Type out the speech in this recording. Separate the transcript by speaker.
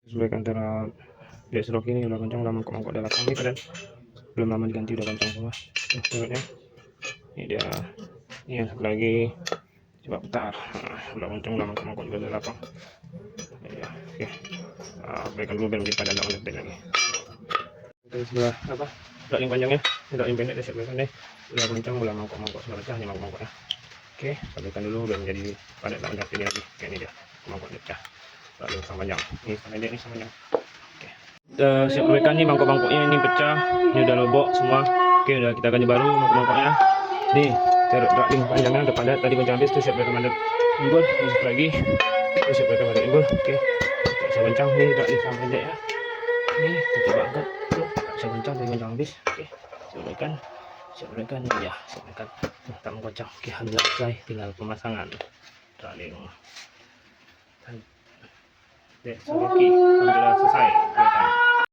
Speaker 1: sesuaikan antara dia serok ini udah kencang, udah mangkok udah lapang nih, dan belum lama diganti udah kencang semua. Terusnya ini dia, ini yang satu lagi coba putar. Nah, udah kencang, udah mangkok juga udah lapang ya. Oke, perbaikan dulu biar lebih padat, tidak lebih lagi. Dari sebelah apa udah yang panjangnya, udah yang pendek, siap perbaikan deh, udah kencang, udah mangkok sudah pecah, ini mangkoknya. Oke, perbaikan dulu biar menjadi padat, tidak menjadi lagi. Oke, ini dia mangkoknya pecah, lalu yang panjang ini sama pendek, ini sama panjang. Oke, siap perbaikan nih, mangkok-mangkoknya ini pecah, ini udah lobok semua. Oke, udah kita ganti baru mangkok-mangkoknya. Nih, terus panjangnya udah padat, tadi kencang habis tuh, siap perbaikan padat imbul, ini satu lagi, terus siap perbaikan padat imbul. Oke, bisa kencang nih, udah ini sama pendek ya. Ini kita coba angkat, tuh bisa kencang, tadi kencang habis. Oke, siap perbaikan ya, siap perbaikan. Tak mengkocak. Oke, alhamdulillah selesai, tinggal pemasangan raling. Alhamdulillah